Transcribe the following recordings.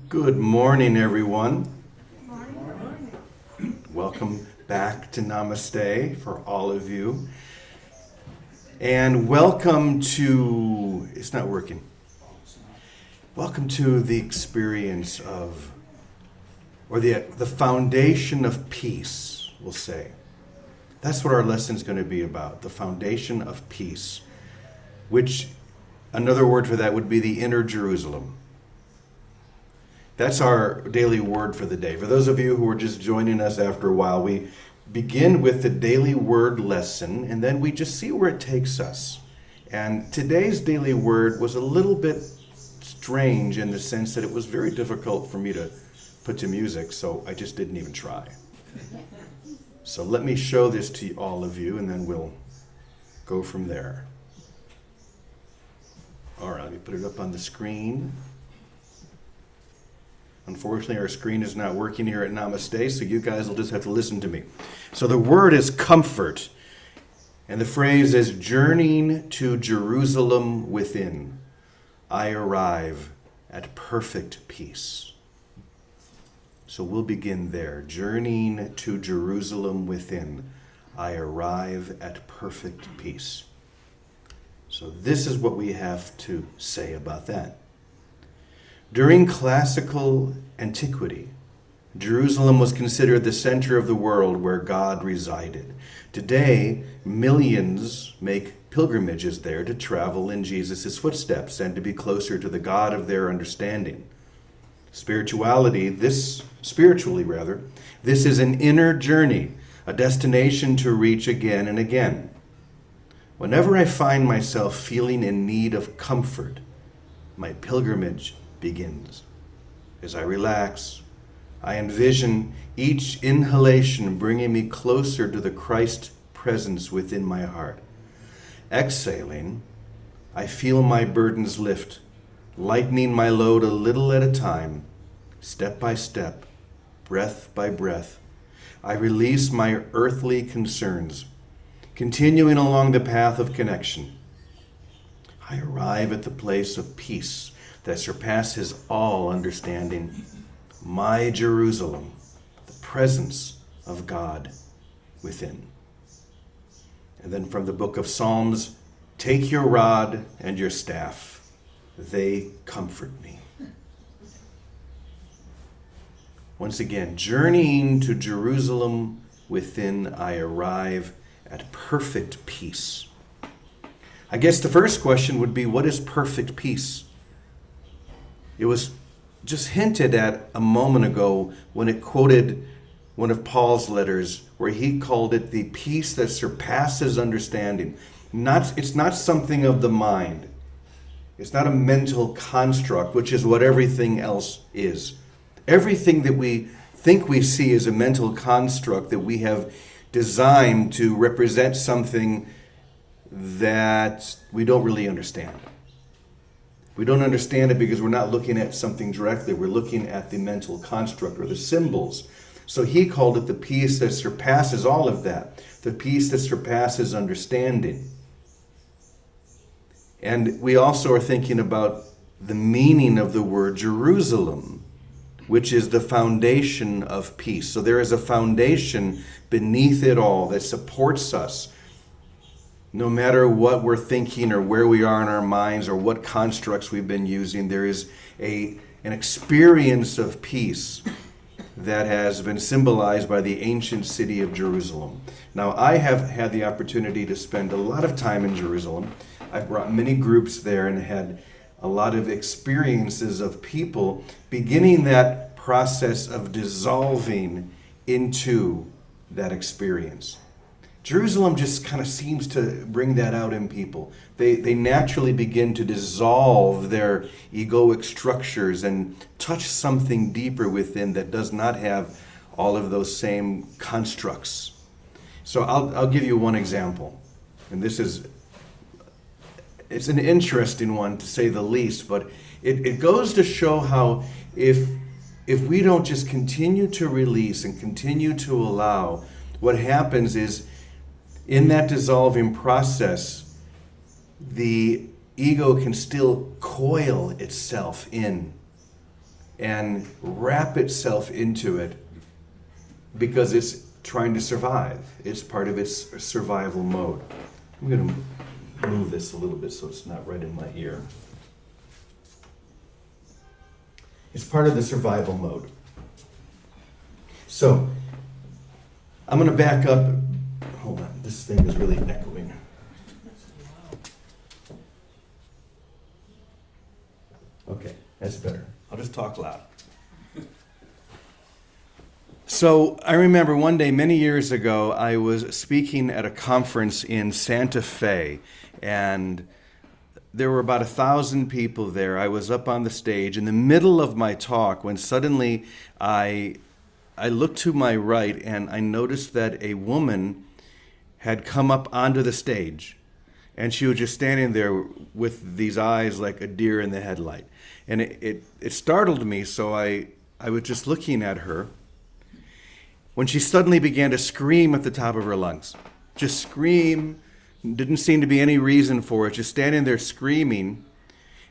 Good morning, everyone. Morning. Welcome back to Namaste for all of you. And welcome to, it's not working. Welcome to the experience of, or the foundation of peace, we'll say. That's what our lesson is going to be about, the foundation of peace, which another word for that would be the inner Jerusalem. That's our daily word for the day. For those of you who are just joining us after a while, we begin with the daily word lesson, and then we just see where it takes us. And today's daily word was a little bit strange in the sense that it was very difficult for me to put to music, so I just didn't even try. So let me show this to all of you, and then we'll go from there. All right, let me put it up on the screen. Unfortunately, our screen is not working here at Namaste, so you guys will just have to listen to me. So the word is comfort, and the phrase is journeying to Jerusalem within. I arrive at perfect peace. So we'll begin there. Journeying to Jerusalem within. I arrive at perfect peace. So this is what we have to say about that. During classical antiquity, Jerusalem was considered the center of the world where God resided. Today, millions make pilgrimages there to travel in Jesus' footsteps and to be closer to the God of their understanding. Spiritually, this is an inner journey, a destination to reach again and again. Whenever I find myself feeling in need of comfort, my pilgrimage begins. As I relax, I envision each inhalation bringing me closer to the Christ presence within my heart. Exhaling, I feel my burdens lift, lightening my load a little at a time, step by step, breath by breath. I release my earthly concerns, continuing along the path of connection. I arrive at the place of peace that surpasses all understanding. My Jerusalem, the presence of God within. And then from the book of Psalms, take your rod and your staff, they comfort me. Once again, journeying to Jerusalem within, I arrive at perfect peace. I guess the first question would be, what is perfect peace? It was just hinted at a moment ago when it quoted one of Paul's letters where he called it the peace that surpasses understanding. It's not something of the mind. It's not a mental construct, which is what everything else is. Everything that we think we see is a mental construct that we have designed to represent something that we don't really understand. We don't understand it because we're not looking at something directly. We're looking at the mental construct or the symbols. So he called it the peace that surpasses all of that, the peace that surpasses understanding. And we also are thinking about the meaning of the word Jerusalem, which is the foundation of peace. So there is a foundation beneath it all that supports us. No matter what we're thinking or where we are in our minds or what constructs we've been using, there is an experience of peace that has been symbolized by the ancient city of Jerusalem. Now, I have had the opportunity to spend a lot of time in Jerusalem. I've brought many groups there and had a lot of experiences of people beginning that process of dissolving into that experience. Jerusalem just kind of seems to bring that out in people. They naturally begin to dissolve their egoic structures and touch something deeper within that does not have all of those same constructs. So I'll give you one example. And it's an interesting one to say the least, but it goes to show how if we don't just continue to release and continue to allow, what happens is in that dissolving process, the ego can still coil itself in and wrap itself into it because it's trying to survive. It's part of its survival mode. I'm going to move this a little bit so it's not right in my ear. It's part of the survival mode. So, I'm going to back up. Hold on, this thing is really echoing. Okay, that's better. I'll just talk loud. So I remember one day many years ago, I was speaking at a conference in Santa Fe, and there were about 1,000 people there. I was up on the stage in the middle of my talk when suddenly I looked to my right and I noticed that a woman had come up onto the stage, and she was just standing there with these eyes like a deer in the headlight. And it startled me, so I was just looking at her when she suddenly began to scream at the top of her lungs. Just scream. Didn't seem to be any reason for it. Just standing there screaming.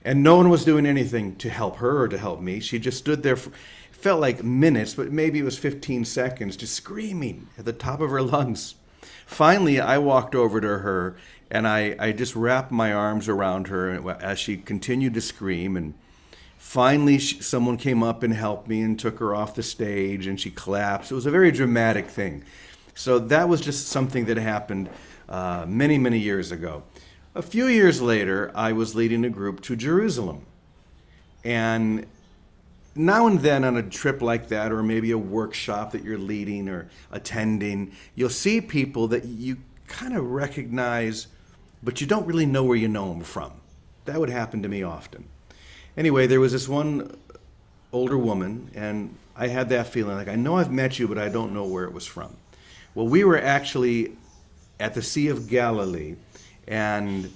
And no one was doing anything to help her or to help me. She just stood there for, felt like minutes, but maybe it was 15 seconds, just screaming at the top of her lungs. Finally, I walked over to her and I just wrapped my arms around her as she continued to scream. And finally, someone came up and helped me and took her off the stage, and she collapsed. It was a very dramatic thing. So that was just something that happened many, many years ago. A few years later, I was leading a group to Jerusalem. And now and then on a trip like that, or maybe a workshop that you're leading or attending, you'll see people that you kind of recognize, but you don't really know where you know them from. That would happen to me often. Anyway, there was this one older woman, and I had that feeling, like, I know I've met you, but I don't know where it was from. Well, we were actually at the Sea of Galilee, and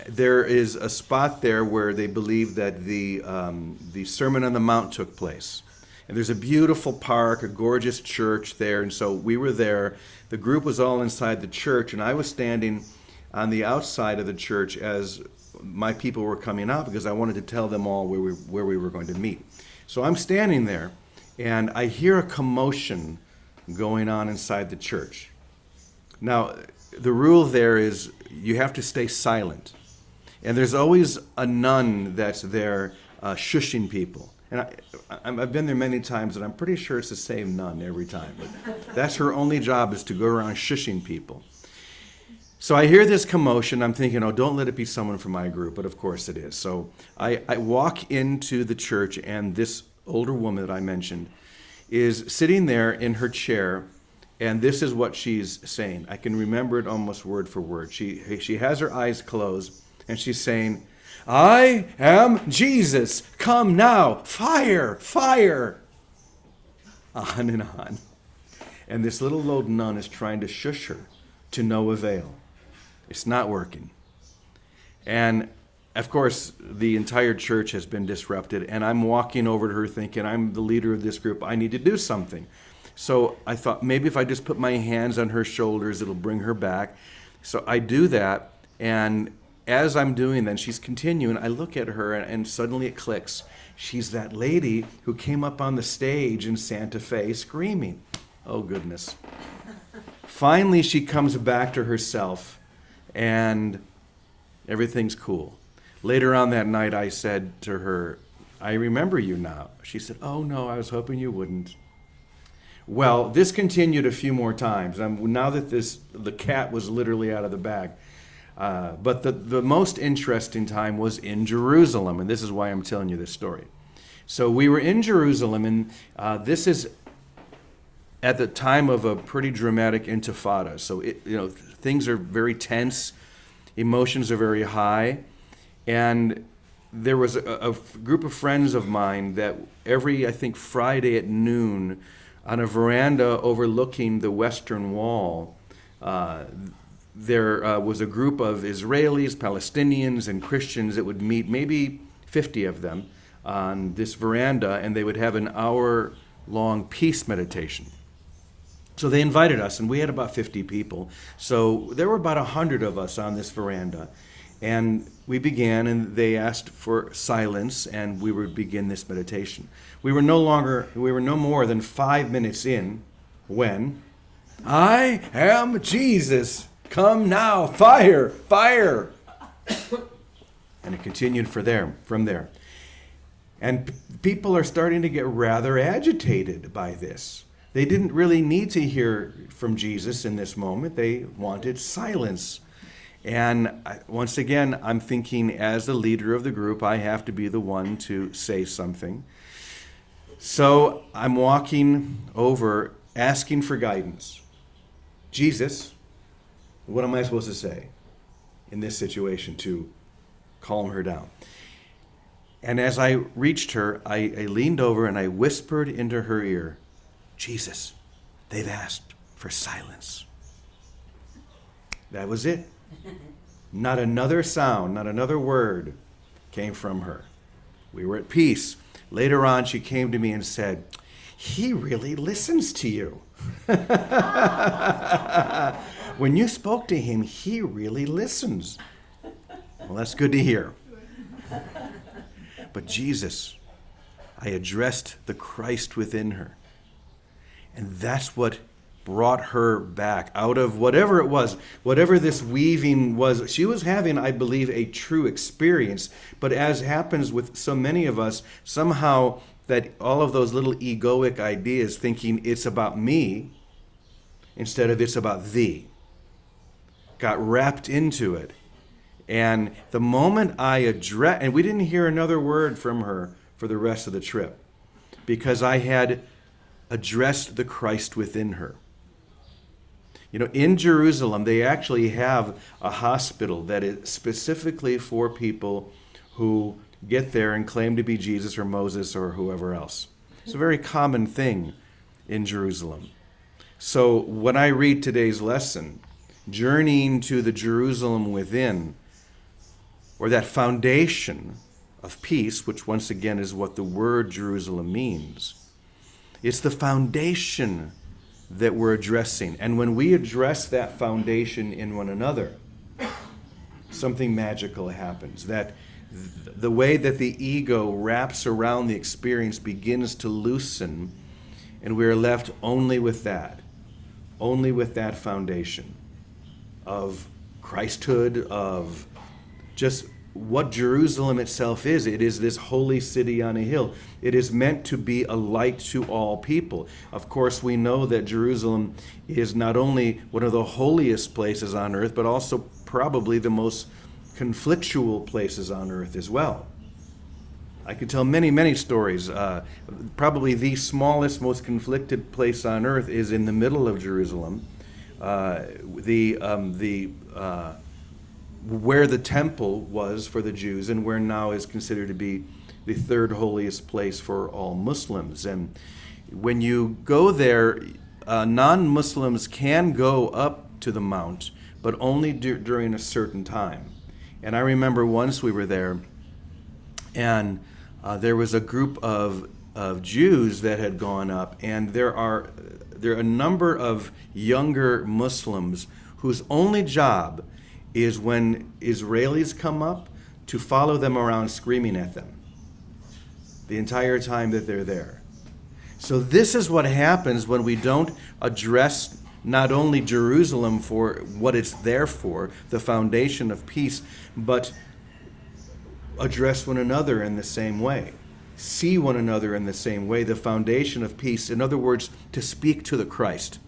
there is a spot there where they believe that the Sermon on the Mount took place. And there's a beautiful park, a gorgeous church there, and so we were there. The group was all inside the church, and I was standing on the outside of the church as my people were coming out because I wanted to tell them all where we were going to meet. So I'm standing there, and I hear a commotion going on inside the church. Now, the rule there is you have to stay silent. And there's always a nun that's there shushing people. And I've been there many times, and I'm pretty sure it's the same nun every time. But that's her only job, is to go around shushing people. So I hear this commotion. I'm thinking, oh, don't let it be someone from my group. But of course it is. So I walk into the church, and this older woman that I mentioned is sitting there in her chair, and this is what she's saying. I can remember it almost word for word. She has her eyes closed, and she's saying, I am Jesus. Come now. Fire, fire. On and on. And this little old nun is trying to shush her to no avail. It's not working. And of course, the entire church has been disrupted, and I'm walking over to her thinking, I'm the leader of this group. I need to do something. So I thought maybe if I just put my hands on her shoulders, it'll bring her back. So I do that, and as I'm doing that, she's continuing, I look at her, and suddenly it clicks. She's that lady who came up on the stage in Santa Fe screaming. Oh, goodness. Finally, she comes back to herself, and everything's cool. Later on that night, I said to her, I remember you now. She said, oh, no, I was hoping you wouldn't. Well, this continued a few more times. Now that the cat was literally out of the bag. But the most interesting time was in Jerusalem, and this is why I'm telling you this story. So we were in Jerusalem, and this is at the time of a pretty dramatic intifada. So things are very tense, emotions are very high, and there was a group of friends of mine that every, I think, Friday at noon, on a veranda overlooking the Western Wall, there was a group of Israelis, Palestinians, and Christians that would meet, maybe 50 of them, on this veranda, and they would have an hour-long peace meditation. So they invited us, and we had about 50 people. So there were about 100 of us on this veranda. And we began, and they asked for silence, and we would begin this meditation. We were no more than 5 minutes in when, I am Jesus, come now, fire, fire. And it continued from there. And people are starting to get rather agitated by this. They didn't really need to hear from Jesus in this moment. They wanted silence. And once again, I'm thinking, as the leader of the group, I have to be the one to say something. So I'm walking over, asking for guidance. Jesus, what am I supposed to say in this situation to calm her down? And as I reached her, I leaned over and I whispered into her ear, Jesus, they've asked for silence. That was it. Not another sound, not another word came from her. We were at peace. Later on, she came to me and said, he really listens to you. When you spoke to him, he really listens. Well, that's good to hear. But Jesus, I addressed the Christ within her. And that's what brought her back out of whatever it was, whatever this weaving was. She was having, I believe, a true experience. But as happens with so many of us, somehow that all of those little egoic ideas, thinking it's about me instead of it's about thee, got wrapped into it. And the moment I addressed, and we didn't hear another word from her for the rest of the trip, because I had addressed the Christ within her. You know, in Jerusalem, they actually have a hospital that is specifically for people who get there and claim to be Jesus or Moses or whoever else. It's a very common thing in Jerusalem. So when I read today's lesson, journeying to the Jerusalem within, or that foundation of peace, which once again is what the word Jerusalem means, it's the foundation that we're addressing. And when we address that foundation in one another, something magical happens. That the way that the ego wraps around the experience begins to loosen, and we're left only with that foundation of Christhood, of just what Jerusalem itself is. It is this holy city on a hill. It is meant to be a light to all people. Of course, we know that Jerusalem is not only one of the holiest places on earth, but also probably the most conflictual places on earth as well. I could tell many, many stories. Probably the smallest, most conflicted place on earth is in the middle of Jerusalem. Where the temple was for the Jews, and where now is considered to be the third holiest place for all Muslims. And when you go there, non-Muslims can go up to the mount, but only during a certain time. And I remember once we were there, and there was a group of Jews that had gone up, and there are a number of younger Muslims whose only job is when Israelis come up to follow them around screaming at them the entire time that they're there. So this is what happens when we don't address not only Jerusalem for what it's there for, the foundation of peace, but address one another in the same way. See one another in the same way, the foundation of peace. In other words, to speak to the Christ,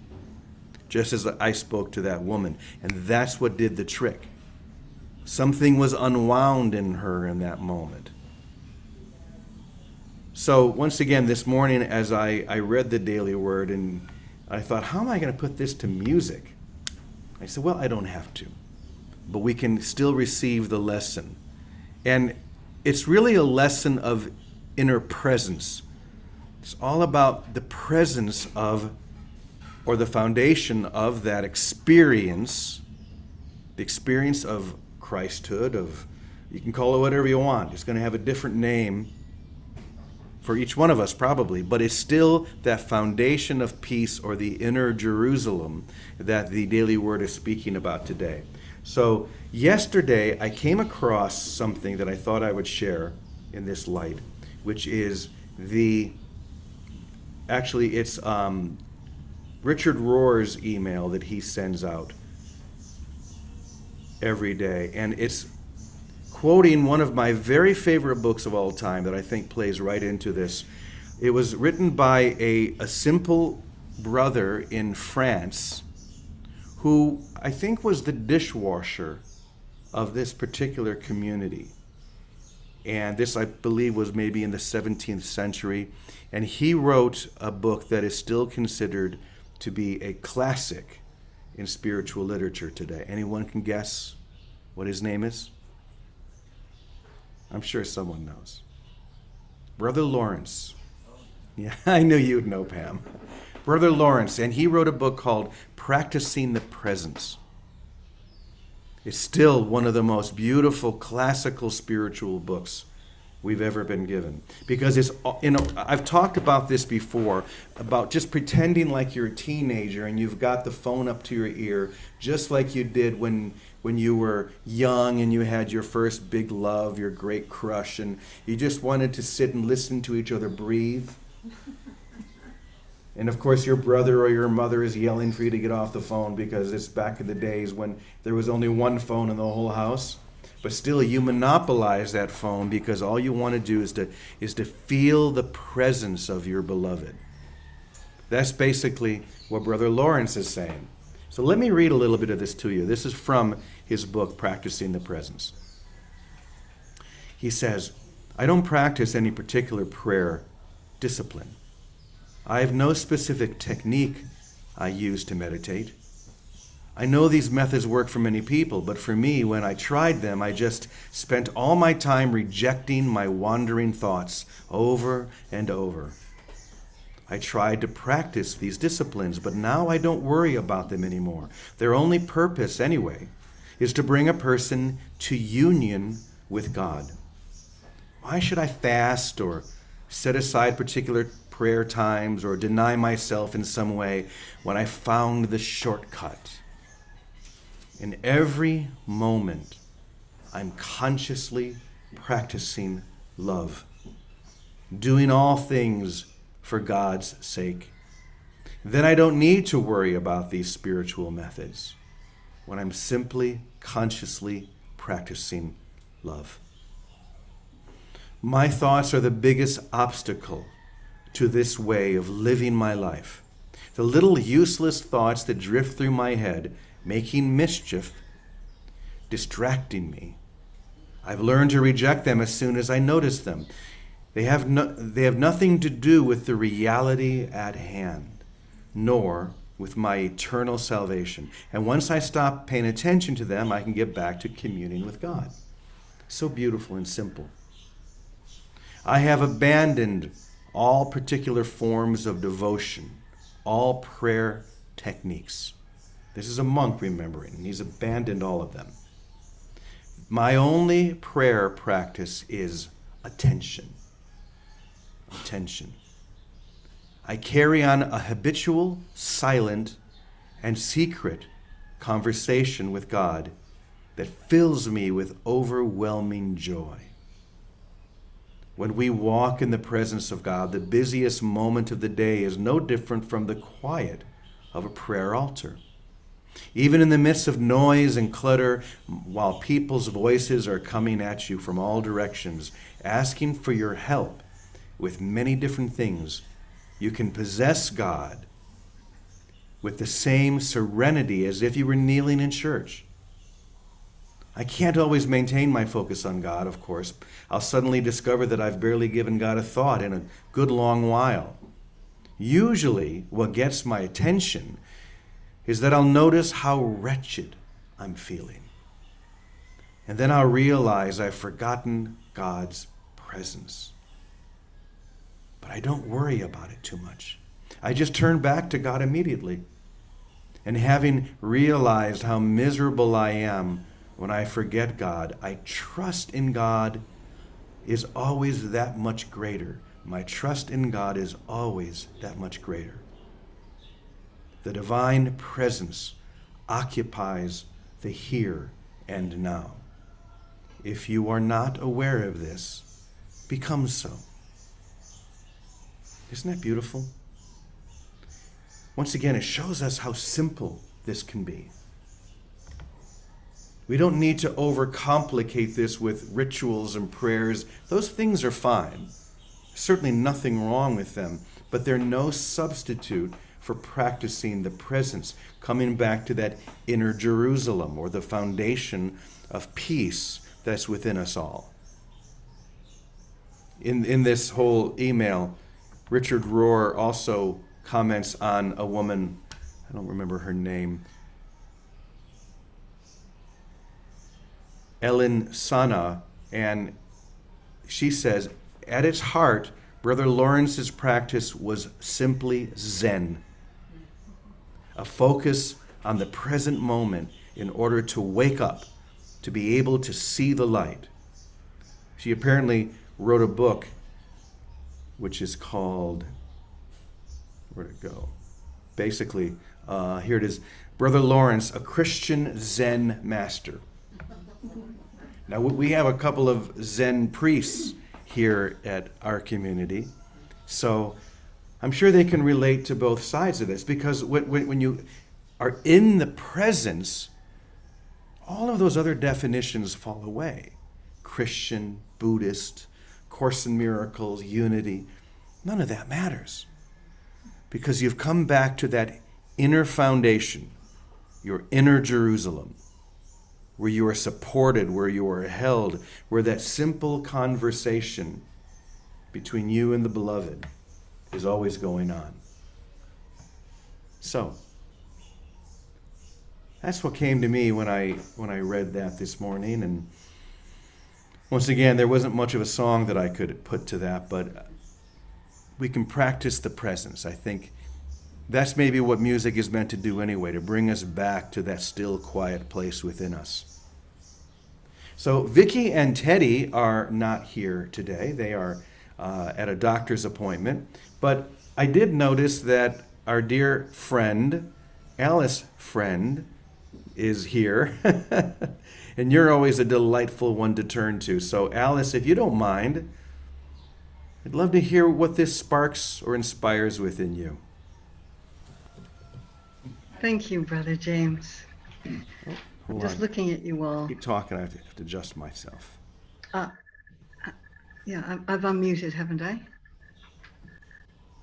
just as I spoke to that woman. And that's what did the trick. Something was unwound in her in that moment. So once again, this morning, as I read the daily word, and I thought, how am I going to put this to music? I said, well, I don't have to. But we can still receive the lesson. And it's really a lesson of inner presence. It's all about the presence of, or the foundation of that experience, the experience of Christhood, of, you can call it whatever you want. It's going to have a different name for each one of us probably, but it's still that foundation of peace, or the inner Jerusalem that the daily word is speaking about today. So yesterday I came across something that I thought I would share in this light, which is it's Richard Rohr's email that he sends out every day. And it's quoting one of my very favorite books of all time that I think plays right into this. It was written by a simple brother in France who I think was the dishwasher of this particular community. And this, I believe, was maybe in the 17th century. And he wrote a book that is still considered to be a classic in spiritual literature today. Anyone can guess what his name is? I'm sure someone knows. Brother Lawrence. Yeah, I knew you'd know, Pam. Brother Lawrence, and he wrote a book called Practicing the Presence. It's still one of the most beautiful classical spiritual books we've ever been given. Because it's, I've talked about this before, about just pretending like you're a teenager and you've got the phone up to your ear, just like you did when you were young and you had your first big love, your great crush, and you just wanted to sit and listen to each other breathe. And of course your brother or your mother is yelling for you to get off the phone because it's back in the days when there was only one phone in the whole house. But still you monopolize that phone because all you want to do is to feel the presence of your beloved. That's basically what Brother Lawrence is saying. So let me read a little bit of this to you. This is from his book, Practicing the Presence. He says, I don't practice any particular prayer discipline. I have no specific technique I use to meditate. I know these methods work for many people, but for me, when I tried them, I just spent all my time rejecting my wandering thoughts over and over. I tried to practice these disciplines, but now I don't worry about them anymore. Their only purpose, anyway, is to bring a person to union with God. Why should I fast or set aside particular prayer times or deny myself in some way when I found the shortcut? In every moment, I'm consciously practicing love, doing all things for God's sake. Then I don't need to worry about these spiritual methods when I'm simply consciously practicing love. My thoughts are the biggest obstacle to this way of living my life. The little useless thoughts that drift through my head, making mischief, distracting me. I've learned to reject them as soon as I notice them. They have nothing to do with the reality at hand, nor with my eternal salvation. And once I stop paying attention to them, I can get back to communing with God. So beautiful and simple. I have abandoned all particular forms of devotion, all prayer techniques. This is a monk remembering, and he's abandoned all of them. My only prayer practice is attention. Attention. I carry on a habitual, silent, and secret conversation with God that fills me with overwhelming joy. When we walk in the presence of God, the busiest moment of the day is no different from the quiet of a prayer altar. Even in the midst of noise and clutter, while people's voices are coming at you from all directions, asking for your help with many different things, you can possess God with the same serenity as if you were kneeling in church. I can't always maintain my focus on God, of course. I'll suddenly discover that I've barely given God a thought in a good long while. Usually, what gets my attention is that I'll notice how wretched I'm feeling. And then I'll realize I've forgotten God's presence. But I don't worry about it too much. I just turn back to God immediately. And having realized how miserable I am when I forget God, I trust in God is always that much greater. My trust in God is always that much greater. The divine presence occupies the here and now. If you are not aware of this, become so. Isn't that beautiful? Once again, it shows us how simple this can be. We don't need to overcomplicate this with rituals and prayers. Those things are fine. Certainly nothing wrong with them, but they're no substitute for practicing the presence, coming back to that inner Jerusalem, or the foundation of peace that's within us all. In this whole email, Richard Rohr also comments on a woman, I don't remember her name, Ellen Sana, and she says, at its heart, Brother Lawrence's practice was simply Zen, a focus on the present moment in order to wake up, to be able to see the light. She apparently wrote a book which is called, where'd it go? Basically, here it is, Brother Lawrence, a Christian Zen Master. Now, we have a couple of Zen priests here at our community, so I'm sure they can relate to both sides of this, because when you are in the presence, all of those other definitions fall away. Christian, Buddhist, Course in Miracles, unity, none of that matters, because you've come back to that inner foundation, your inner Jerusalem, where you are supported, where you are held, where that simple conversation between you and the beloved is always going on. So, that's what came to me when I read that this morning. And once again, there wasn't much of a song that I could put to that, but we can practice the presence. I think that's maybe what music is meant to do anyway, to bring us back to that still, quiet place within us. So Vicky and Teddy are not here today. They are at a doctor's appointment. But I did notice that our dear friend, Alice Friend, is here. And you're always a delightful one to turn to. So Alice, if you don't mind, I'd love to hear what this sparks or inspires within you. Thank you, Brother James. Hold Just on. looking at you all. Keep talking. I have to adjust myself. Yeah, I've unmuted, haven't I?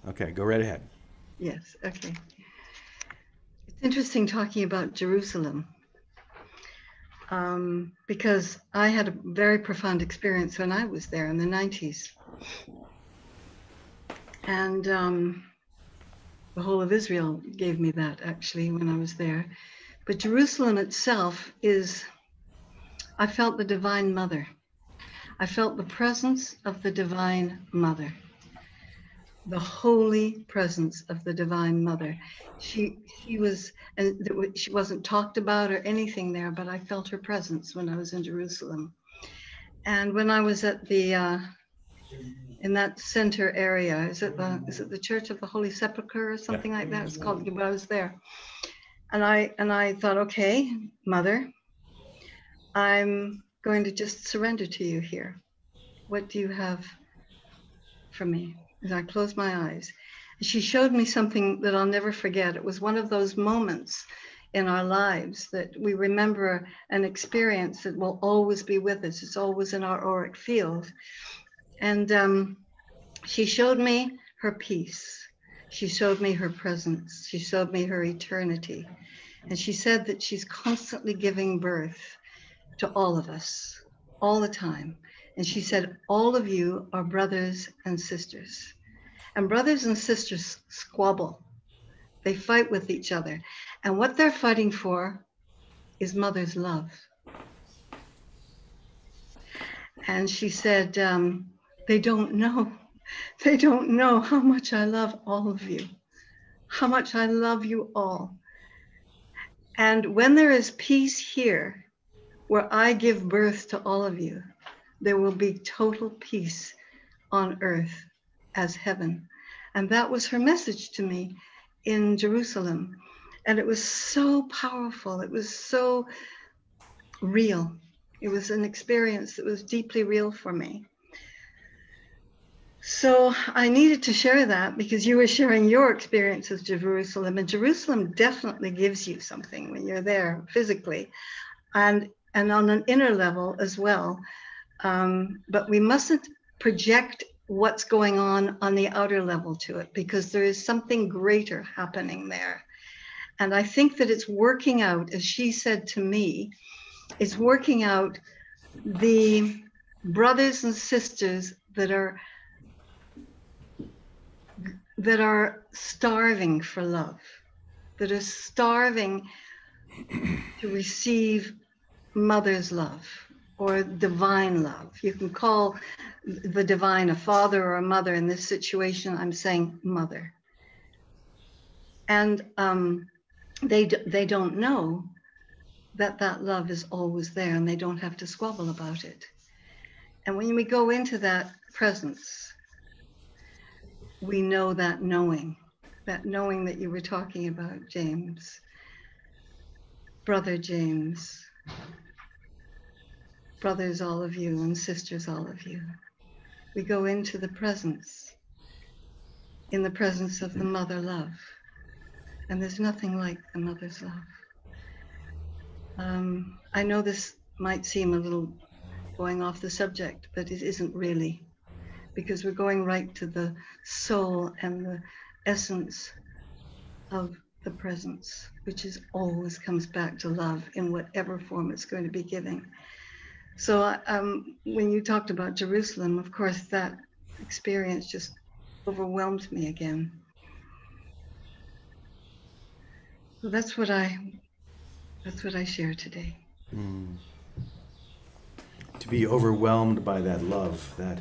Okay, go right ahead. Yes, okay. It's interesting talking about Jerusalem, because I had a very profound experience when I was there in the 90s. And the whole of Israel gave me that, actually, when I was there. But Jerusalem itself is, I felt the Divine Mother. I felt the presence of the Divine Mother, the holy presence of the Divine Mother. She was, and she wasn't talked about or anything there, but I felt her presence when I was in Jerusalem. And when I was at the in that center area, is it the Church of the Holy Sepulchre or something like that? It's called. When I was there, and I thought, okay, Mother, I'm going to just surrender to you here. What do you have for me? And I closed my eyes. And she showed me something that I'll never forget. It was one of those moments in our lives that we remember an experience that will always be with us. It's always in our auric field. And she showed me her peace. She showed me her presence. She showed me her eternity. And she said that she's constantly giving birth to all of us, all the time. And she said, all of you are brothers and sisters. And brothers and sisters squabble. They fight with each other. And what they're fighting for is mother's love. And she said, they don't know. They don't know how much I love all of you, how much I love you all. And when there is peace here, where I give birth to all of you, there will be total peace on earth as heaven. And that was her message to me in Jerusalem. And it was so powerful. It was so real. It was an experience that was deeply real for me. So I needed to share that because you were sharing your experience of Jerusalem, and Jerusalem definitely gives you something when you're there physically, and on an inner level as well. But we mustn't project what's going on the outer level to it, because there is something greater happening there. And I think that it's working out, as she said to me, it's working out the brothers and sisters that are starving for love, that are starving to receive mother's love or divine love. You can call the divine a father or a mother. In this situation, I'm saying mother. And they don't know that love is always there, and they don't have to squabble about it. And when we go into that presence, we know that knowing that you were talking about, James, brother James, brothers, all of you, and sisters, all of you. We go into the presence, in the presence of the mother love. And there's nothing like the mother's love. I know this might seem a little going off the subject, but it isn't really, because we're going right to the soul and the essence of the presence, which is always comes back to love in whatever form it's going to be giving. So when you talked about Jerusalem, of course, that experience just overwhelmed me again. So that's what I share today. To be overwhelmed by that love, that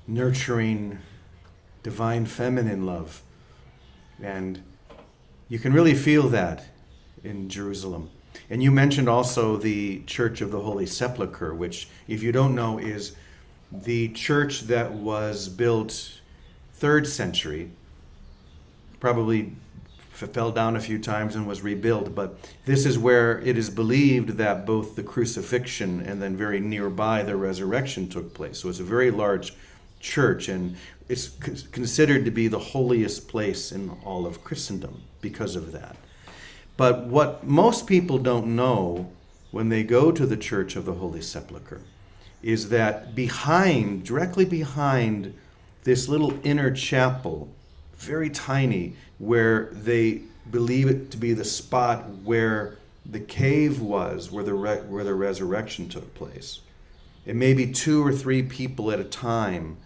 nurturing, divine feminine love. And you can really feel that in Jerusalem. And you mentioned also the Church of the Holy Sepulchre, which, if you don't know, is the church that was built 3rd century, probably fell down a few times and was rebuilt. But this is where it is believed that both the crucifixion and then very nearby the resurrection took place. So it's a very large church, and it's considered to be the holiest place in all of Christendom because of that. But what most people don't know when they go to the Church of the Holy Sepulchre is that directly behind this little inner chapel, very tiny, where they believe it to be the spot where the cave was, where the resurrection took place. And maybe 2 or 3 people at a time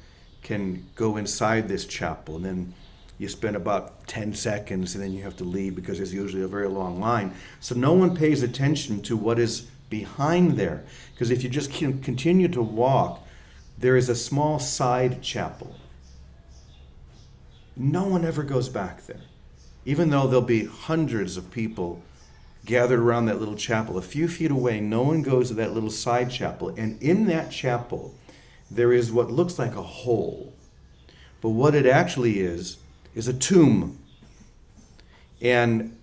can go inside this chapel, and then you spend about 10 seconds and then you have to leave because there's usually a very long line. So no one pays attention to what is behind there, because if you just continue to walk, there is a small side chapel. No one ever goes back there, even though there'll be hundreds of people gathered around that little chapel. A few feet away, no one goes to that little side chapel. And in that chapel, there is what looks like a hole. But what it actually is a tomb. And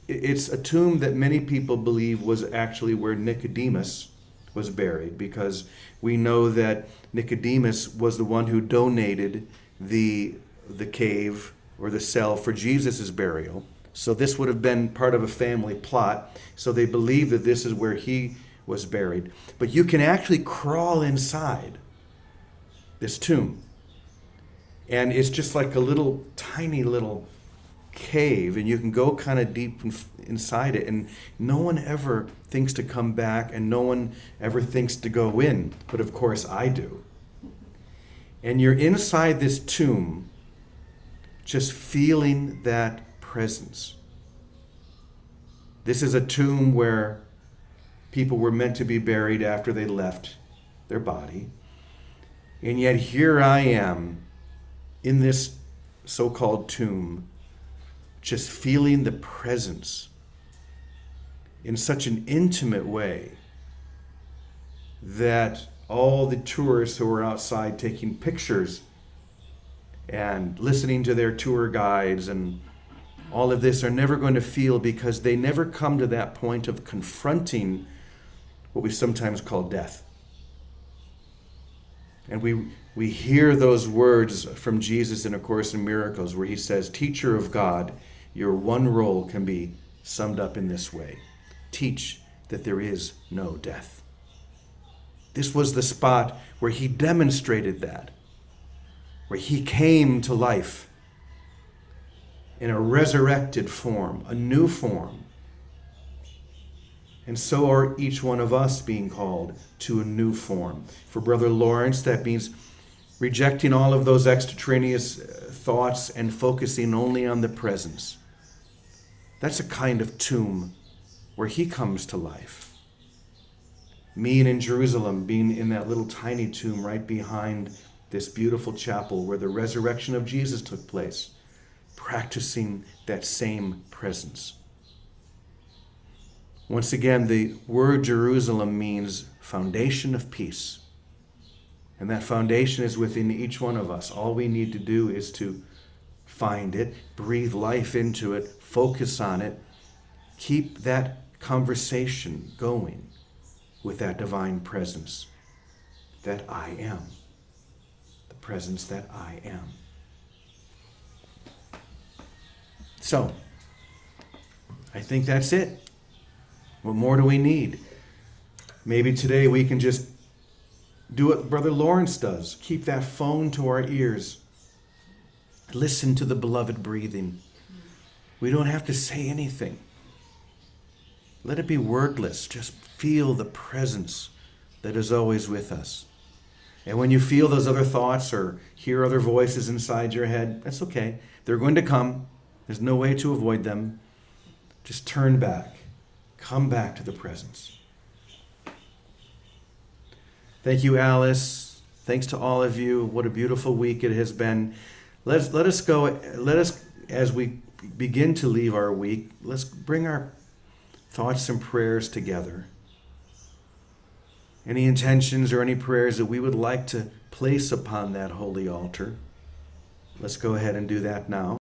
it's a tomb that many people believe was actually where Nicodemus was buried, because we know that Nicodemus was the one who donated the cave or the cell for Jesus' burial. So this would have been part of a family plot. So they believe that this is where he was buried. But you can actually crawl inside this tomb. And it's just like a little tiny little cave, and you can go kind of deep inside it, and no one ever thinks to come back, and no one ever thinks to go in. But of course I do. And you're inside this tomb, just feeling that presence. This is a tomb where people were meant to be buried after they left their body. And yet here I am in this so-called tomb, just feeling the presence in such an intimate way that all the tourists who are outside taking pictures and listening to their tour guides and all of this are never going to feel, because they never come to that point of confronting what we sometimes call death. And we hear those words from Jesus in A Course in Miracles where he says, "Teacher of God, your one role can be summed up in this way. Teach that there is no death." This was the spot where he demonstrated that, where he came to life in a resurrected form, a new form. And so are each one of us being called to a new form. For Brother Lawrence, that means rejecting all of those extraneous thoughts and focusing only on the presence. That's a kind of tomb where he comes to life. Me in Jerusalem, being in that little tiny tomb right behind this beautiful chapel where the resurrection of Jesus took place, practicing that same presence. Once again, the word Jerusalem means foundation of peace. And that foundation is within each one of us. All we need to do is to find it, breathe life into it, focus on it, keep that conversation going with that divine presence that I am. The presence that I am. So, I think that's it. What more do we need? Maybe today we can just do what Brother Lawrence does. Keep that phone to our ears. Listen to the beloved breathing. We don't have to say anything. Let it be wordless. Just feel the presence that is always with us. And when you feel those other thoughts or hear other voices inside your head, that's okay. They're going to come. There's no way to avoid them. Just turn back. Come back to the presence. Thank you, Alice. Thanks to all of you. What a beautiful week it has been. Let us, as we begin to leave our week, let's bring our thoughts and prayers together. Any intentions or any prayers that we would like to place upon that holy altar, let's go ahead and do that now.